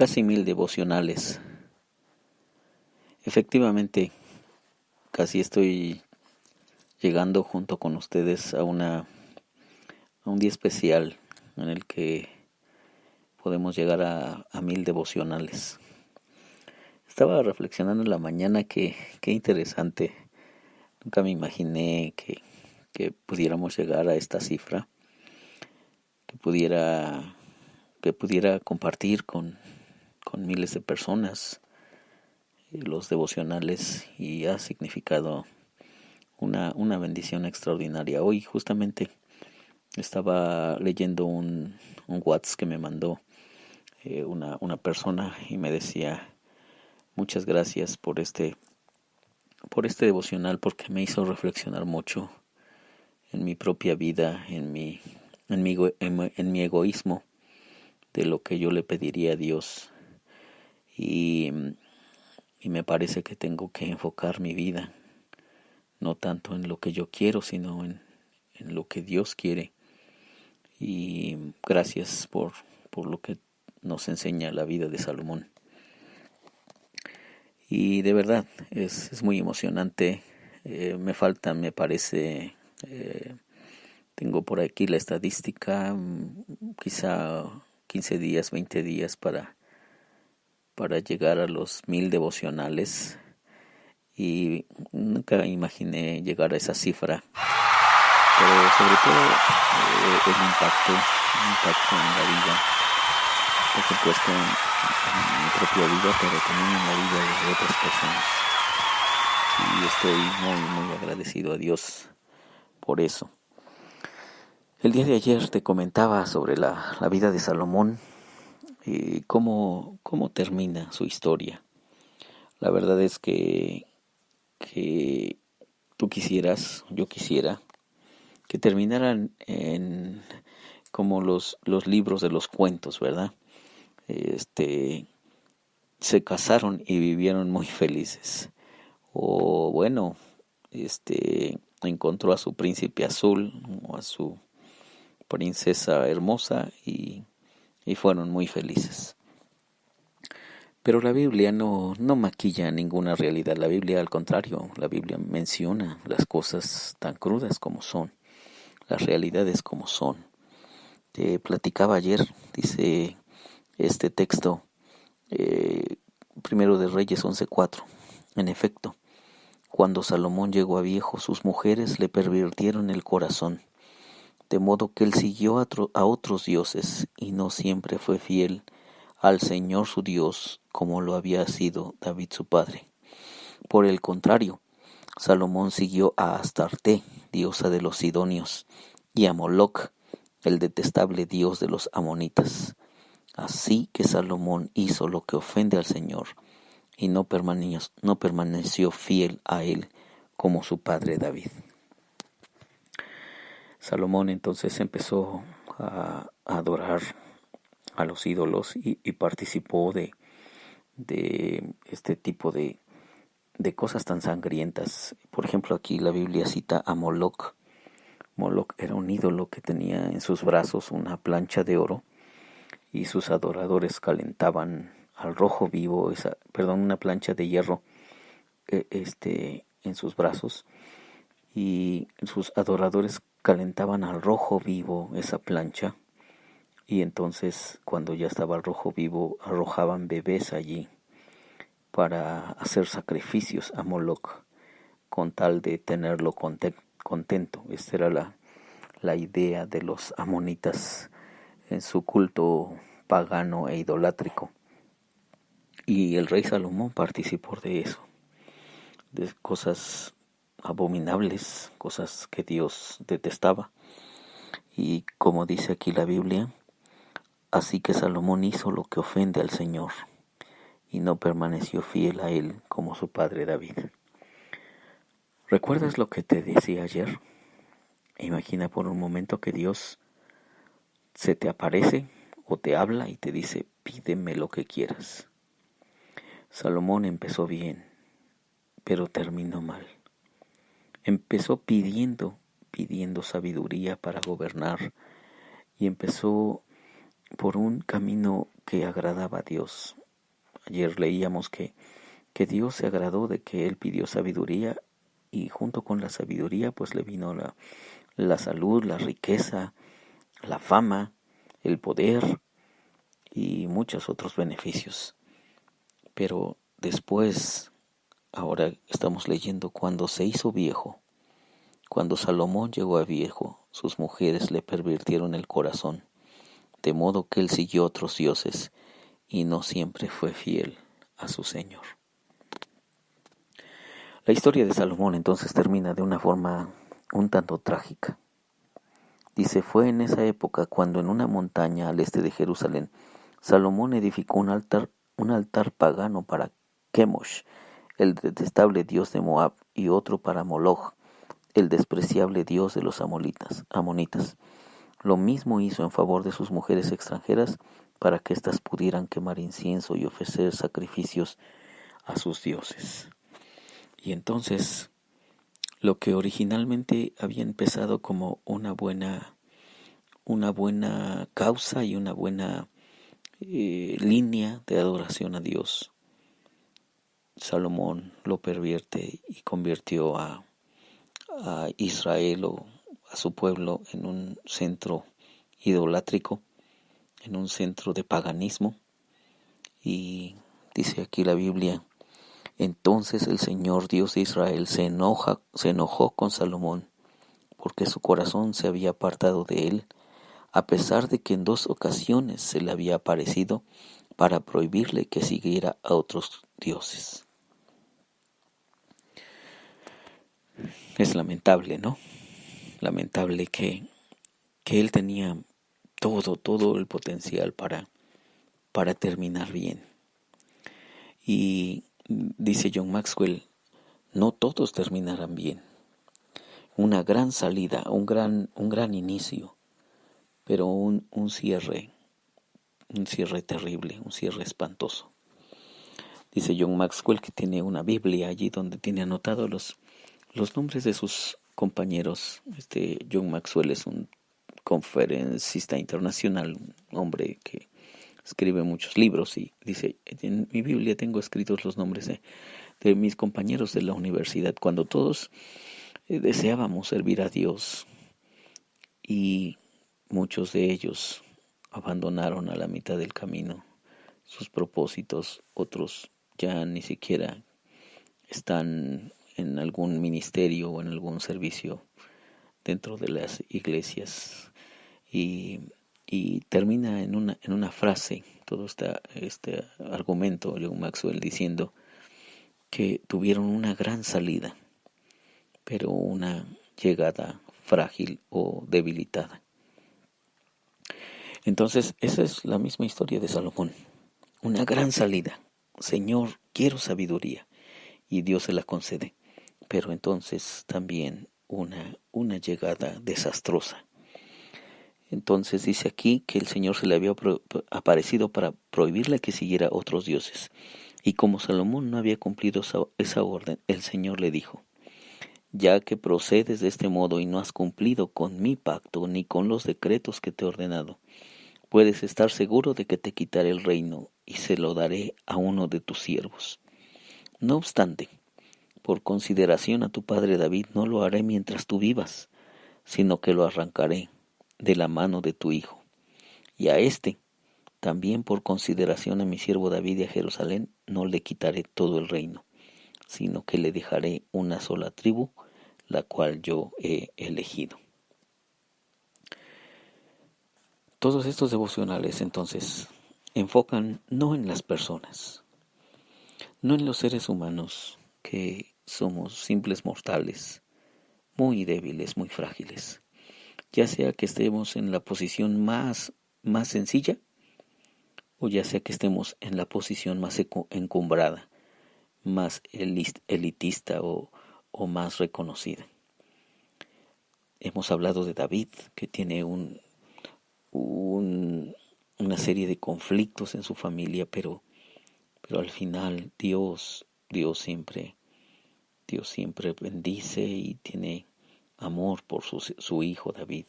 casi 1000 devocionales. Efectivamente, casi estoy llegando junto con ustedes a un día especial en el que podemos llegar a 1000 devocionales. Estaba reflexionando en la mañana que qué interesante. Nunca me imaginé que pudiéramos llegar a esta cifra, que pudiera compartir con miles de personas los devocionales, y ha significado una bendición extraordinaria. Hoy justamente estaba leyendo un WhatsApp que me mandó una persona y me decía: muchas gracias por este devocional, porque me hizo reflexionar mucho en mi propia vida, en mi egoísmo, de lo que yo le pediría a Dios, y me parece que tengo que enfocar mi vida no tanto en lo que yo quiero, sino en lo que Dios quiere. Y gracias por lo que nos enseña la vida de Salomón. Y de verdad es muy emocionante. Me faltan, me parece, tengo por aquí la estadística, quizá 15 días, 20 días para llegar a los 1000 devocionales, y nunca imaginé llegar a esa cifra, pero sobre todo el impacto en la vida, por supuesto en mi propia vida, pero también en la vida de otras personas, y estoy muy agradecido a Dios por eso. El día de ayer te comentaba sobre la vida de Salomón y cómo termina su historia. La verdad es que yo quisiera que terminaran como los libros de los cuentos, ¿verdad? Se casaron y vivieron muy felices. O bueno, encontró a su príncipe azul o a su princesa hermosa y fueron muy felices. Pero la Biblia no maquilla ninguna realidad. La Biblia, al contrario, la Biblia menciona las cosas tan crudas como son, las realidades como son. Te platicaba ayer, dice este texto, Primero de Reyes 11:4. En efecto, cuando Salomón llegó a viejo, sus mujeres le pervirtieron el corazón, de modo que él siguió a otros dioses y no siempre fue fiel al Señor su Dios, como lo había sido David su padre. Por el contrario, Salomón siguió a Astarte, diosa de los sidonios, y a Moloc, el detestable dios de los amonitas. Así que Salomón hizo lo que ofende al Señor, y no permaneció fiel a él como su padre David. Salomón entonces empezó a adorar a los ídolos y participó de este tipo de cosas tan sangrientas. Por ejemplo, aquí la Biblia cita a Moloc. Moloc era un ídolo que tenía en sus brazos una plancha de oro, y sus adoradores calentaban al rojo vivo una plancha de hierro en sus brazos, y sus adoradores calentaban al rojo vivo esa plancha, y entonces cuando ya estaba al rojo vivo arrojaban bebés allí para hacer sacrificios a Moloc con tal de tenerlo contento. Esta era la idea de los amonitas en su culto pagano e idolátrico. Y el rey Salomón participó de eso, de cosas abominables, cosas que Dios detestaba. Y como dice aquí la Biblia, así que Salomón hizo lo que ofende al Señor, y no permaneció fiel a él como su padre David. ¿Recuerdas lo que te decía ayer? Imagina por un momento que Dios se te aparece o te habla y te dice: pídeme lo que quieras. Salomón empezó bien, pero terminó mal. Empezó pidiendo sabiduría para gobernar, y empezó por un camino que agradaba a Dios. Ayer leíamos que Dios se agradó de que él pidió sabiduría y junto con la sabiduría pues le vino la salud, la riqueza, la fama, el poder y muchos otros beneficios. Pero después, ahora estamos leyendo, cuando se hizo viejo, cuando Salomón llegó a viejo, sus mujeres le pervirtieron el corazón, de modo que él siguió otros dioses y no siempre fue fiel a su Señor. La historia de Salomón entonces termina de una forma un tanto trágica. Dice, fue en esa época cuando en una montaña al este de Jerusalén, Salomón edificó un altar pagano para Chemosh, el detestable dios de Moab, y otro para Moloch, el despreciable dios de los amonitas. Lo mismo hizo en favor de sus mujeres extranjeras para que éstas pudieran quemar incienso y ofrecer sacrificios a sus dioses. Y entonces, lo que originalmente había empezado como una buena causa y una buena línea de adoración a Dios, Salomón lo pervierte y convirtió a Israel o a su pueblo en un centro idolátrico, en un centro de paganismo. Y dice aquí la Biblia, entonces el Señor Dios de Israel se enojó con Salomón, porque su corazón se había apartado de él, a pesar de que en 2 ocasiones se le había aparecido para prohibirle que siguiera a otros dioses. Es lamentable, ¿no? Lamentable que él tenía todo el potencial para terminar bien. Y dice John Maxwell, no todos terminarán bien. Una gran salida, un gran inicio, pero un cierre terrible, un cierre espantoso. Dice John Maxwell que tiene una Biblia allí donde tiene anotados los nombres de sus compañeros. John Maxwell es un conferencista internacional, un hombre que escribe muchos libros y dice, en mi Biblia tengo escritos los nombres de mis compañeros de la universidad, cuando todos deseábamos servir a Dios y muchos de ellos abandonaron a la mitad del camino sus propósitos, otros ya ni siquiera están en algún ministerio o en algún servicio dentro de las iglesias y termina en una frase todo este argumento John Maxwell diciendo que tuvieron una gran salida pero una llegada frágil o debilitada. Entonces esa es la misma historia de Salomón, una gran salida, Señor, quiero sabiduría, y Dios se la concede, pero entonces también una llegada desastrosa. Entonces dice aquí que el Señor se le había aparecido para prohibirle que siguiera otros dioses, y como Salomón no había cumplido esa orden, el Señor le dijo, ya que procedes de este modo y no has cumplido con mi pacto ni con los decretos que te he ordenado, puedes estar seguro de que te quitaré el reino y se lo daré a uno de tus siervos. No obstante, por consideración a tu padre David no lo haré mientras tú vivas, sino que lo arrancaré de la mano de tu hijo. Y a también por consideración a mi siervo David y a Jerusalén, no le quitaré todo el reino, sino que le dejaré una sola tribu, la cual yo he elegido. Todos estos devocionales entonces enfocan no en las personas, no en los seres humanos que somos simples mortales, muy débiles, muy frágiles, ya sea que estemos en la posición más sencilla o ya sea que estemos en la posición más encumbrada, más elitista o más reconocida. Hemos hablado de David, que tiene una serie de conflictos en su familia, pero al final Dios siempre bendice y tiene amor por su hijo David.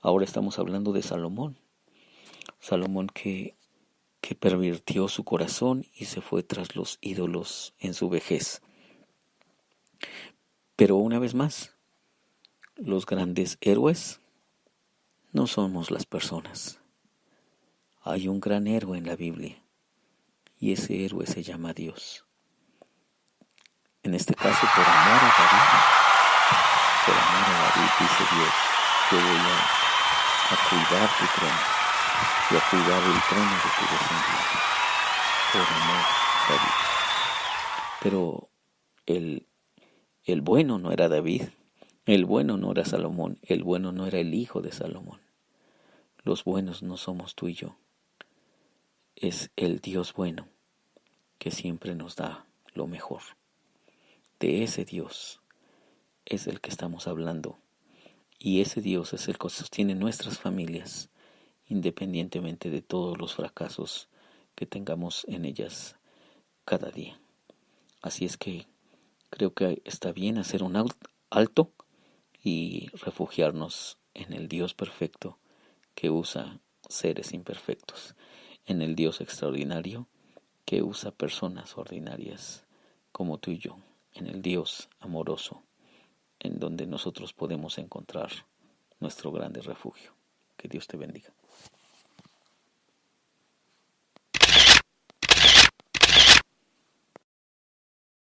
Ahora estamos hablando de Salomón. Salomón que pervirtió su corazón y se fue tras los ídolos en su vejez. Pero una vez más, los grandes héroes no somos las personas. Hay un gran héroe en la Biblia y ese héroe se llama Dios. En este caso, por amor a David, dice Dios, yo voy a cuidar tu trono y a cuidar el trono de tu descendencia, por amor a David. Pero el bueno no era David, el bueno no era Salomón, el bueno no era el hijo de Salomón. Los buenos no somos tú y yo. Es el Dios bueno que siempre nos da lo mejor. De ese Dios es el que estamos hablando. Y ese Dios es el que sostiene nuestras familias, independientemente de todos los fracasos que tengamos en ellas cada día. Así es que creo que está bien hacer un alto y refugiarnos en el Dios perfecto que usa seres imperfectos, en el Dios extraordinario que usa personas ordinarias como tú y yo, en el Dios amoroso, en donde nosotros podemos encontrar nuestro grande refugio. Que Dios te bendiga.